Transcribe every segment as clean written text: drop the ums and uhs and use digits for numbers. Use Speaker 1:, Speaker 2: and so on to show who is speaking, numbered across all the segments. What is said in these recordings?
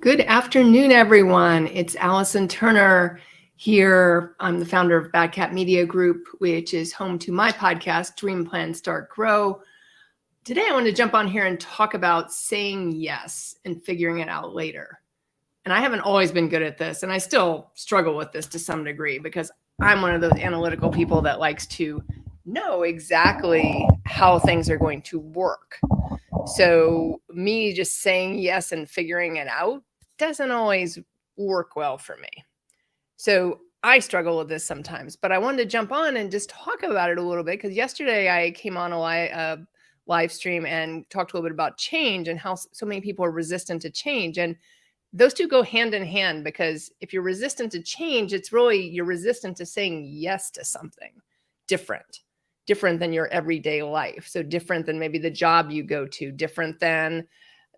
Speaker 1: Good afternoon, everyone. It's Allison Turner here. I'm the founder of Bad Cat Media Group, which is home to my podcast, Dream Plan Start Grow. Today, I want to jump on here and talk about saying yes and figuring it out later. And I haven't always been good at this, and I still struggle with this to some degree because I'm one of those analytical people that likes to know exactly how things are going to work. So me just saying yes and figuring it out doesn't always work well for me. So I struggle with this sometimes, but I wanted to jump on and just talk about it a little bit because yesterday I came on a live stream and talked a little bit about change and how so many people are resistant to change. And those two go hand in hand because if you're resistant to change, it's really you're resistant to saying yes to something different than your everyday life. So different than maybe the job you go to, different than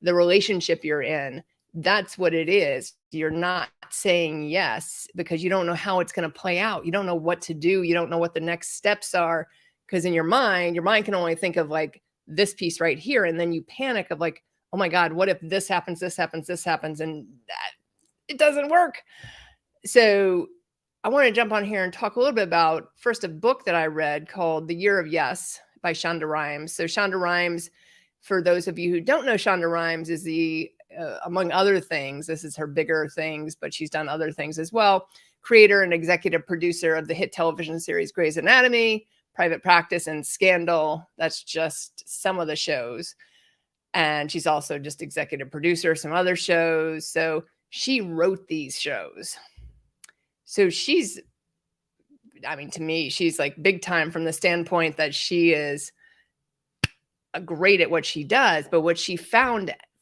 Speaker 1: the relationship you're in. That's what it is. You're not saying yes because you don't know how it's going to play out. You don't know what to do. You don't know what the next steps are because in your mind can only think of like this piece right here. And then you panic of like, oh my God, what if this happens, and that it doesn't work. So I want to jump on here and talk a little bit about first a book that I read called The Year of Yes by Shonda Rhimes. So Shonda Rhimes, for those of you who don't know Shonda Rhimes, is the among other things, this is her bigger things, but she's done other things as well, creator and executive producer of the hit television series Grey's Anatomy, Private Practice, and Scandal. That's just some of the shows. And she's also just executive producer of some other shows. So she wrote these shows. So she's, to me, she's like big time from the standpoint that she is great at what she does. But what she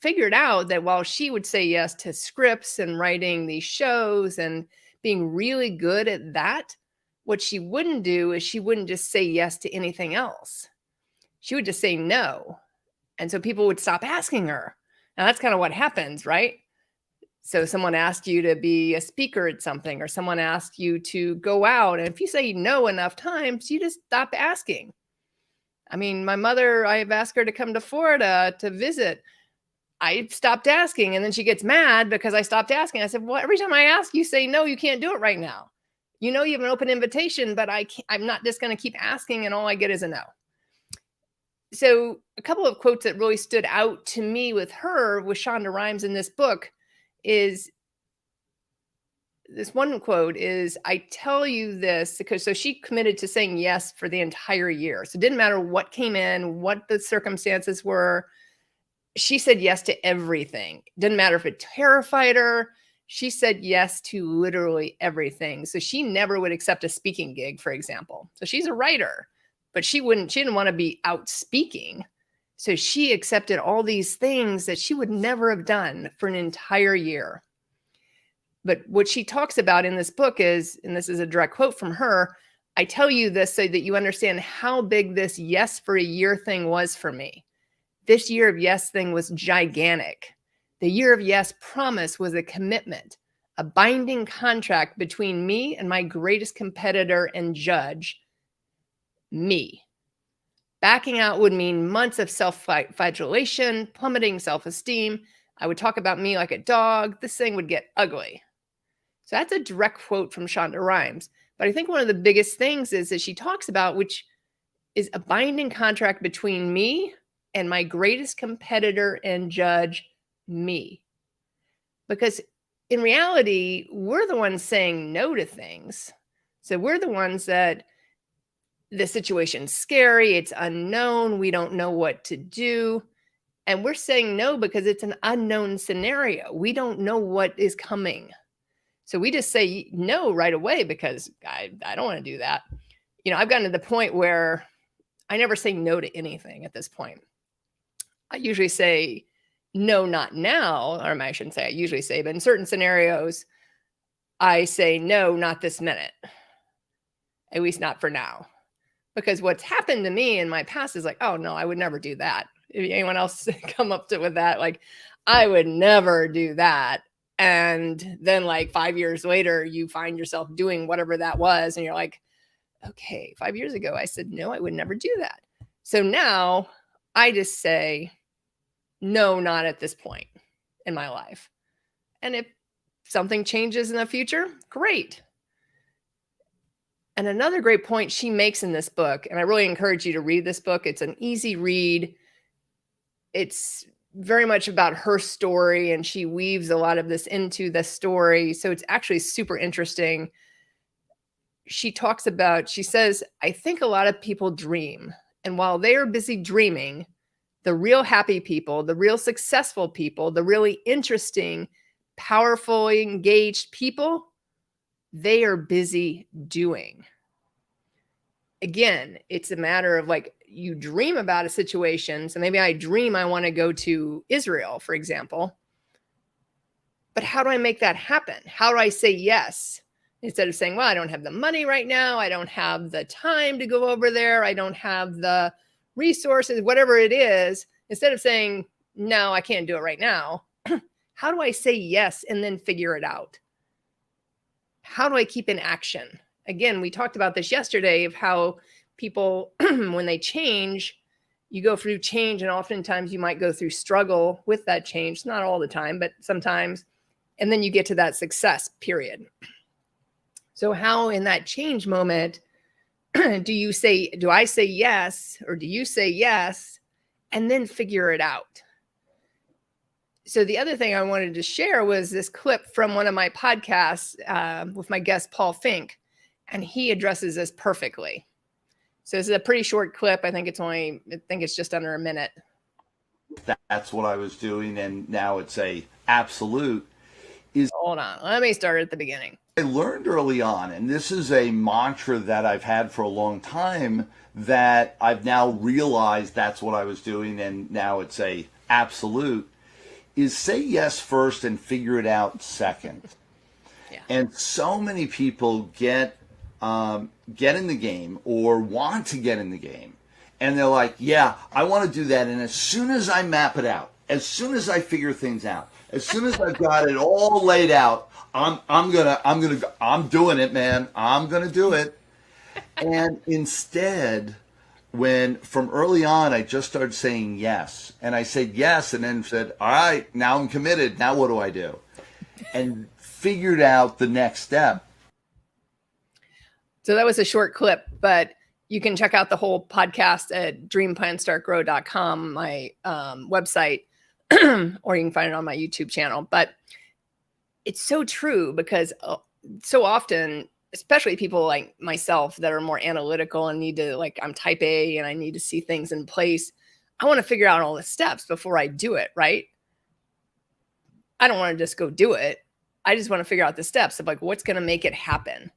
Speaker 1: figured out that while she would say yes to scripts and writing these shows and being really good at that, what she wouldn't do is she wouldn't just say yes to anything else. She would just say no. And so people would stop asking her. Now that's kind of what happens, right? So someone asked you to be a speaker at something, or someone asked you to go out. And if you say no enough times, you just stop asking. My mother, I've asked her to come to Florida to visit. I stopped asking, and then she gets mad because I stopped asking. I said, well, every time I ask, you say, no, you can't do it right now. You know, you have an open invitation, but I'm not just going to keep asking and all I get is a no. So a couple of quotes that really stood out to me with Shonda Rhimes in this book is this one quote is, I tell you this because so she committed to saying yes for the entire year. So it didn't matter what came in, what the circumstances were. She said yes to everything. Didn't matter if it terrified her. She said yes to literally everything. So she never would accept a speaking gig, for example. So she's a writer, but she didn't want to be out speaking. So she accepted all these things that she would never have done for an entire year. But what she talks about in this book is, and this is a direct quote from her, I tell you this so that you understand how big this yes for a year thing was for me. This year of yes thing was gigantic. The year of yes promise was a commitment, a binding contract between me and my greatest competitor and judge, me. Backing out would mean months of self-flagellation, plummeting self-esteem. I would talk about me like a dog. This thing would get ugly. So that's a direct quote from Shonda Rhimes. But I think one of the biggest things is that she talks about, which is a binding contract between me and my greatest competitor and judge, me. Because in reality, we're the ones saying no to things. So we're the ones that the situation's scary, it's unknown, we don't know what to do. And we're saying no because it's an unknown scenario. We don't know what is coming. So we just say no right away because I don't want to do that. I've gotten to the point where I never say no to anything at this point. I usually say no, not now, or I shouldn't say I usually say, but in certain scenarios, I say no, not this minute, at least not for now. Because what's happened to me in my past is like, oh no, I would never do that. If anyone else come up with that, like I would never do that. And then like 5 years later, you find yourself doing whatever that was. And you're like, okay, 5 years ago, I said, no, I would never do that. So now I just say, no, not at this point in my life. And if something changes in the future, great. And another great point she makes in this book, and I really encourage you to read this book. It's an easy read. It's very much about her story, and she weaves a lot of this into the story. So it's actually super interesting. She says, I think a lot of people dream. And while they are busy dreaming, the real happy people, the real successful people, the really interesting, powerful, engaged people, they are busy doing. Again, it's a matter of like, you dream about a situation. So maybe I dream I want to go to Israel, for example. But how do I make that happen? How do I say yes? Instead of saying, well, I don't have the money right now. I don't have the time to go over there. I don't have the resources, whatever it is. Instead of saying, no, I can't do it right now. How do I say yes and then figure it out? How do I keep in action? Again, we talked about this yesterday of how people, when they change, you go through change, and oftentimes you might go through struggle with that change. Not all the time, but sometimes. And then you get to that success period. So how in that change moment, do I say yes, or do you say yes and then figure it out? So the other thing I wanted to share was this clip from one of my podcasts with my guest, Paul Fink, and he addresses this perfectly. So this is a pretty short clip. I think it's just under a minute.
Speaker 2: That's what I was doing, and now it's a absolute.
Speaker 1: Hold on. Let me start at the beginning.
Speaker 2: I learned early on, and this is a mantra that I've had for a long time, that I've now realized that's what I was doing, and now it's a absolute, is say yes first and figure it out second.
Speaker 1: Yeah.
Speaker 2: And so many people get in the game or want to get in the game, and they're like, yeah, I want to do that, and as soon as I map it out, as soon as I figure things out, as soon as I've got it all laid out, I'm doing it, man. I'm gonna do it. And instead, when from early on I just started saying yes, and I said yes, and then said, all right, now I'm committed. Now what do I do? And figured out the next step.
Speaker 1: So that was a short clip, but you can check out the whole podcast at dreamplanstartgrow.com, my website, or you can find it on my YouTube channel. But it's so true, because so often, especially people like myself that are more analytical and need to, like, I'm type A and I need to see things in place. I want to figure out all the steps before I do it, right? I don't want to just go do it. I just want to figure out the steps of like, what's going to make it happen.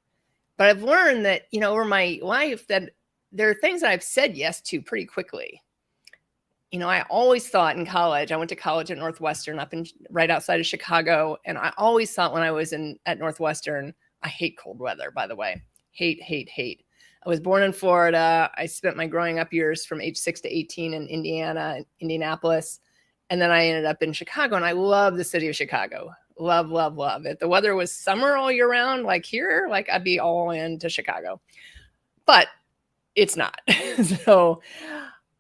Speaker 1: But I've learned that, over my life, that there are things that I've said yes to pretty quickly. I always thought in college, I went to college at Northwestern right outside of Chicago. And I always thought when I was at Northwestern, I hate cold weather, by the way. Hate. I was born in Florida. I spent my growing up years from age 6 to 18 in Indianapolis. And then I ended up in Chicago, and I love the city of Chicago. Love, love, love. If the weather was summer all year round, like here, like I'd be all into Chicago. But it's not. So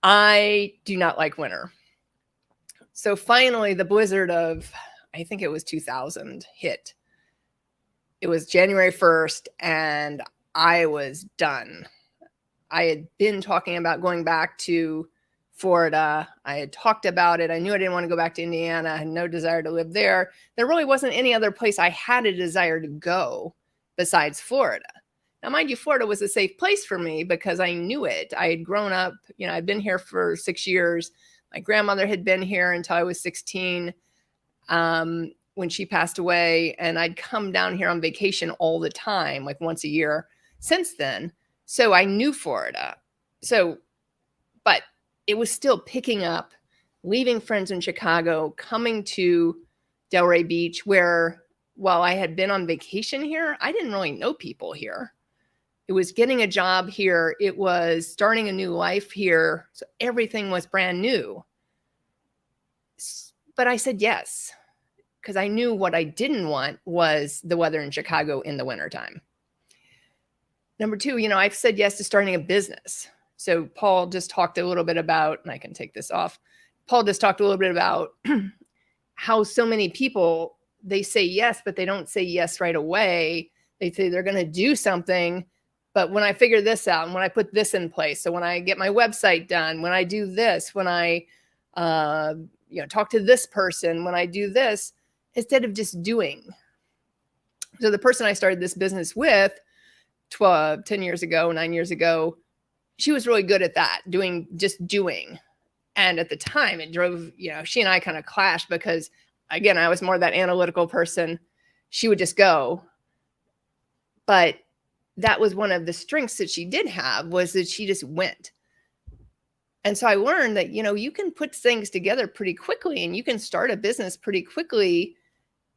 Speaker 1: I do not like winter. So finally, the blizzard of, I think it was 2000 hit. It was January 1st, and I was done. I had been talking about going back to Florida. I had talked about it. I knew I didn't want to go back to Indiana. I had no desire to live there. There really wasn't any other place I had a desire to go besides Florida. Now, mind you, Florida was a safe place for me because I knew it. I had grown up, I'd been here for 6 years. My grandmother had been here until I was 16 when she passed away. And I'd come down here on vacation all the time, like once a year since then. So I knew Florida. But it was still picking up, leaving friends in Chicago, coming to Delray Beach, where while I had been on vacation here, I didn't really know people here. It was getting a job here. It was starting a new life here. So everything was brand new. But I said yes, because I knew what I didn't want was the weather in Chicago in the wintertime. Number two, I've said yes to starting a business. So Paul just talked a little bit about, and I can take this off. Paul just talked a little bit about how so many people, they say yes, but they don't say yes right away. They say they're going to do something, but when I figure this out and when I put this in place, so when I get my website done, when I do this, when I talk to this person, when I do this, instead of just doing. So the person I started this business with 10 years ago, 9 years ago, she was really good at that, just doing. And at the time it drove, she and I kind of clashed because, again, I was more that analytical person. She would just go. But that was one of the strengths that she did have, was that she just went. And so I learned that, you can put things together pretty quickly and you can start a business pretty quickly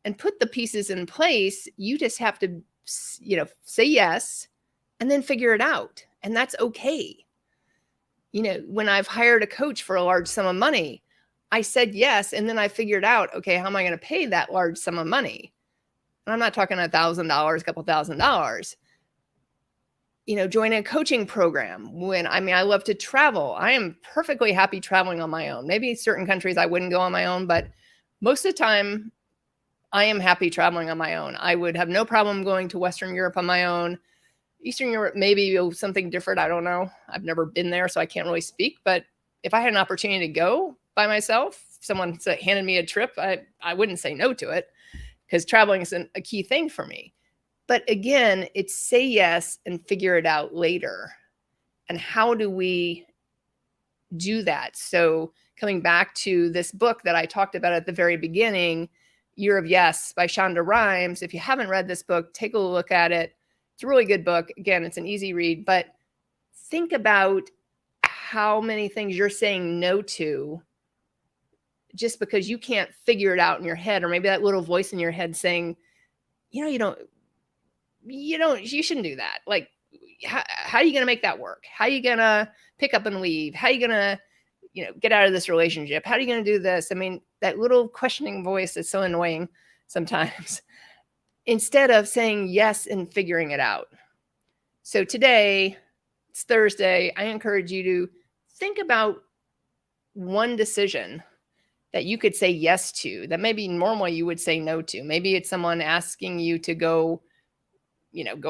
Speaker 1: and put the pieces in place. You just have to, say yes and then figure it out. And that's okay. When I've hired a coach for a large sum of money, I said yes. And then I figured out, okay, how am I going to pay that large sum of money? And I'm not talking $1,000, a couple $1,000. Join a coaching program. I love to travel. I am perfectly happy traveling on my own. Maybe certain countries I wouldn't go on my own, but most of the time I am happy traveling on my own. I would have no problem going to Western Europe on my own. Eastern Europe, maybe something different. I don't know. I've never been there, so I can't really speak. But if I had an opportunity to go by myself, someone handed me a trip, I wouldn't say no to it, because traveling is a key thing for me. But again, it's say yes and figure it out later. And how do we do that? So coming back to this book that I talked about at the very beginning, Year of Yes by Shonda Rhimes. If you haven't read this book, take a look at it. It's a really good book. Again, it's an easy read, but think about how many things you're saying no to just because you can't figure it out in your head, or maybe that little voice in your head saying, you shouldn't do that. Like, how are you going to make that work? How are you going to pick up and leave? How are you going to, get out of this relationship? How are you going to do this? I mean, that little questioning voice is so annoying sometimes, instead of saying yes and figuring it out. So today, it's Thursday, I encourage you to think about one decision that you could say yes to, that maybe normally you would say no to. Maybe it's someone asking you to go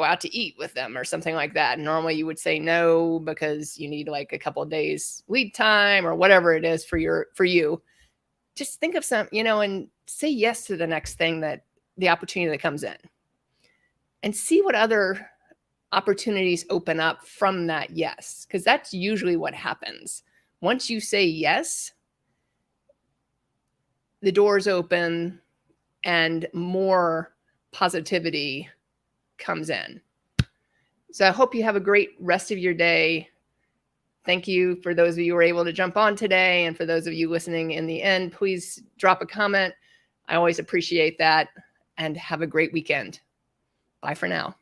Speaker 1: out to eat with them or something like that. Normally you would say no because you need like a couple of days lead time or whatever it is for you. Just think of some, and say yes to the next thing, that the opportunity that comes in, and see what other opportunities open up from that yes. Because that's usually what happens. Once you say yes, the doors open and more positivity comes in. So I hope you have a great rest of your day. Thank you for those of you who were able to jump on today. And for those of you listening in the end, please drop a comment. I always appreciate that. And have a great weekend. Bye for now.